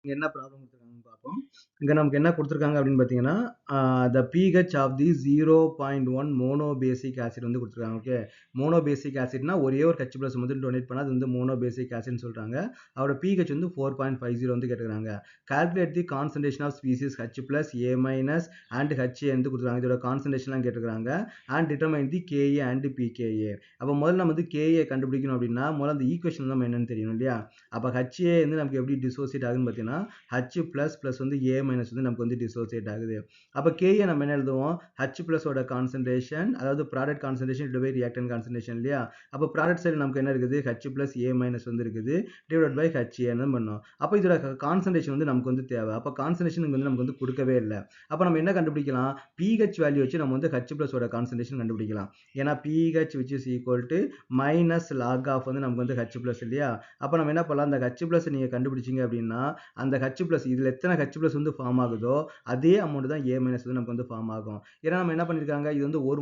என்ன ப்ராப்ளம் கொடுத்துருக்காங்கன்னு பார்ப்போம். இங்க நமக்கு என்ன கொடுத்துருக்காங்க அப்படின்னு பார்த்தீங்கன்னா, the pH of the 0.1 monobasic acid வந்து கொடுத்துருக்காங்க. ஓகே. மோனோபேசிக் ஆசிட்னா ஒரே ஒரு H+ வந்து டொனேட் பண்ணா அது வந்து மோனோபேசிக் ஆசிட்னு சொல்றாங்க. அதோட pH வந்து 4.50 வந்து கேட்டுருக்காங்க. Calculate the concentration of species H+ A- and HA வந்து கொடுத்துருக்காங்க. இதோட கான்சன்ட்ரேஷன்லாம் கேட்டுருக்காங்க. And determine the KA and PKA. அப்போ முதல்ல நம்ம வந்து KA கண்டுபிடிக்கணும் அப்படின்னா முதல்ல அந்த ஈக்குவேஷன் நம்ம என்னன்னு தெரியணும் இல்லையா? அப்போ HA வந்து நமக்கு எப்படி டிசோசியேட் ஆகுதுன்னு பார்த்தீங்கன்னா H+ வந்து A- வந்து நமக்கு வந்து டிசோசியேட் ஆகுது. அப்போ KA நம்ம என்ன எழுதுவோம்? H+ ஓட கான்சன்ட்ரேஷன் அதாவது product concentration divide by reactant concentration இல்லையா? அப்போ ப்ராடக்ட் சைடு நமக்கு என்ன இருக்குது? H+A- வந்து இருக்குது டிவைட் பை HA ன்னு பண்ணோம். அப்போ இதோட கான்சன்ட்ரேஷன் வந்து நமக்கு வந்து தேவை. அப்போ கான்சன்ட்ரேஷன் வந்து நமக்கு வந்து கொடுக்கவே இல்லை. அப்போ நம்ம என்ன கண்டுபிடிக்கலாம்? pH வேல்யூ வச்சு நம்ம வந்து H+ ஓட கான்சன்ட்ரேஷன் கண்டுபிடிக்கலாம். ஏன்னா pH which is equal to minus log of வந்து நமக்கு வந்து H+ இல்லையா? அப்போ நம்ம என்ன பண்ணலாம்? அந்த H+ நீங்க கண்டுபிடிச்சீங்க அப்படின்னா அந்த H+ இதுல எத்தனை H+ வந்து ஃபார்ம் ஆகுதோ அதே அமௌண்ட் தான் A- வந்து நமக்கு வந்து ஃபார்ம் ஆகும். ஏன்னா நம்ம என்ன பண்ணிருக்காங்க? இது வந்து ஒரு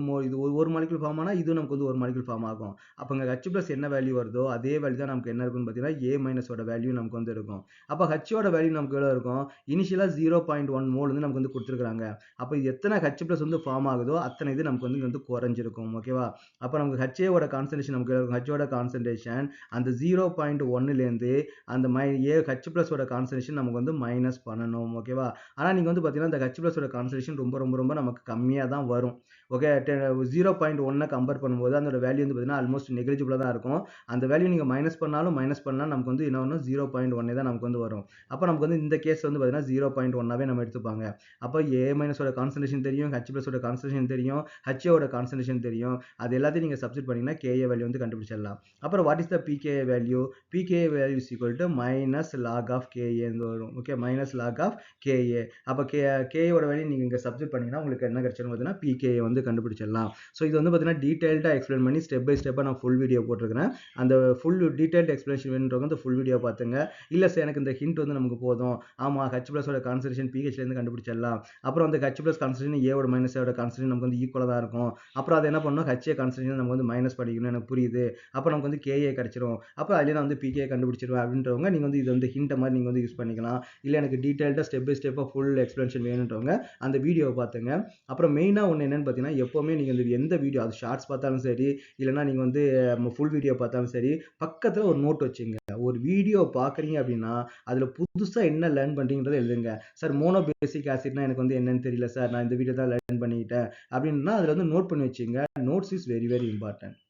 மாலிகுல் ஃபார்ம் ஆனா இது நமக்கு வந்து ஒரு மாலிகுல் ஃபார்ம் ஆகும். அப்ப இங்க H+ என்ன வேல்யூ வருதோ அதே வேல்யூ தான் நமக்கு என்ன இருக்கும்னு பாத்தீங்கன்னா A- ஓட வேல்யூ நமக்கு வந்து இருக்கும். அப்ப H ஓட வேல்யூ நமக்கு எவ்வளவு இருக்கும்? இனிஷியலா 0.1 மோல் வந்து நமக்கு வந்து கொடுத்துருக்காங்க. அப்ப இது எத்தனை H+ வந்து ஃபார்ம் ஆகுதோ அத்தனை இது நமக்கு வந்து குறைஞ்சிருக்கும். ஓகேவா? அப்ப நமக்கு HA ஓட கான்சன்ட்ரேஷன் நமக்கு இருக்கும். H ஓட கான்சன்ட்ரேஷன் அந்த 0.1 லேருந்து அந்த H+ ஓட கான்சன்ட்ரேஷன் நமக்கு வந்து மைனஸ் பண்ணணும். ஓகேவா? ஆனா நீங்க வந்து பாத்தீங்கன்னா இந்த H+ ஓட கான்சன்ட்ரேஷன் ரொம்ப நமக்கு கம்மியா தான் வரும். ஓகே. 0.1 கம்பேர் பண்ணும்போது அதோட வேல்யூ வந்து பாத்தீங்கன்னா ஆல்மோஸ்ட் நெக்லிஜிபிளா தான் இருக்கும். அந்த வேல்யூ நீங்க மைனஸ் பண்ணாலும் நமக்கு வந்து என்ன வரும்? 0.1 தான் நமக்கு வந்து வரும். அப்ப நமக்கு வந்து இந்த கேஸ் வந்து பாத்தீங்கன்னா 0.1ஆவே நம்ம எடுத்துப்பாங்க. அப்ப A- ஓட கான்சன்ட்ரேஷன் தெரியும், H+ ஓட கான்சன்ட்ரேஷன் தெரியும், HA ஓட கான்சன்ட்ரேஷன் தெரியும். அது எல்லாத்தையும் நீங்க சப்ஸ்டிட்யூட் பண்ணீங்கன்னா KA வேல்யூ வந்து கண்டுபிடிச்சிடலாம். அப்புறம் what is the PKA value? PKA value is equal to minus log of KA வரும். Okay. Minus log of KA. அப்ப KA ஓட வேல்யூ நீங்க இங்க சப்ஸ்டிட்யூட் பண்ணீங்கன்னா உங்களுக்கு என்ன கிடைச்சிரும் பார்த்தீங்கன்னா PKA வந்து கண்டுபிடிச்சிடலாம். ஸோ இது வந்து பார்த்தீங்கன்னா டீடைல்டா எக்ஸ்பிளைன் பண்ணி ஸ்டெப் பை ஸ்டெப்பா நான் ஃபுல் வீடியோ போட்டிருக்கிறேன். அந்த ஃபுல் டீடைல்டு எக்ஸ்பிளேஷன் வேணுன்றவங்க அந்த ஃபுல் வீடியோ பார்த்துங்க. இல்ல சார் எனக்கு இந்த ஹிண்ட் வந்து நமக்கு போதும். ஆமா H+ ஓட கான்சன்ட்ரேஷன் pH ல இருந்து கண்டுபிடிச்சிடலாம். அப்புறம் அந்த H+ கான்சன்ட்ரேஷன் A ஓட மைனஸ் ஓட கான்சன்ட்ரேஷன் நமக்கு வந்து ஈக்குவலா தான் இருக்கும். அப்புறம் அதை என்ன பண்ணணும்? HA கான்சன்ட்ரேஷன் நம்ம வந்து மைனஸ் பண்ணிக்கணும். எனக்கு புரியுது. அப்ப நமக்கு வந்து KA கிடைச்சிரும். அப்ப அதுல நான் வந்து PKA கண்டுபிடிச்சிருவேன் அப்படின்றவங்க நீங்க வந்து இது வந்து ஹிண்ட் மாதிரி நீங்க வந்து யூஸ் பண்ணிக்கலாம். இல்ல எனக்கு டீடைல்டா ஸ்டெப் பை ஸ்டெப்பா ஃபுல் எக்ஸ்பிளனேஷன் வேணுன்றவங்க அந்த வீடியோவை பார்த்துங்க. அப்புறம் மெயினா ஒன்று என்னன்னு பார்த்தீங்கன்னா எப்பவுமே நீங்க இந்த எந்த வீடியோ அது ஷார்ட்ஸ் பார்த்தாலும் சரி இல்லைன்னா நீங்க வந்து ஃபுல் வீடியோ பார்த்தாலும் சரி பக்கத்துல ஒரு நோட் வச்சுங்க. ஒரு வீடியோ பார்க்குறீங்க அப்படின்னா அதுல புதுசா என்ன லேர்ன் பண்றீங்கன்றதை எழுதுங்க. சார் மோனோபேசிக் ஆசிட்னா எனக்கு வந்து என்னன்னு தெரியல சார் நான் இந்த வீடியோ தான் லேர்ன் பண்ணிக்கிட்டேன் அப்படின்னா அதுல வந்து நோட் பண்ணி வச்சுங்க. Notes is very important.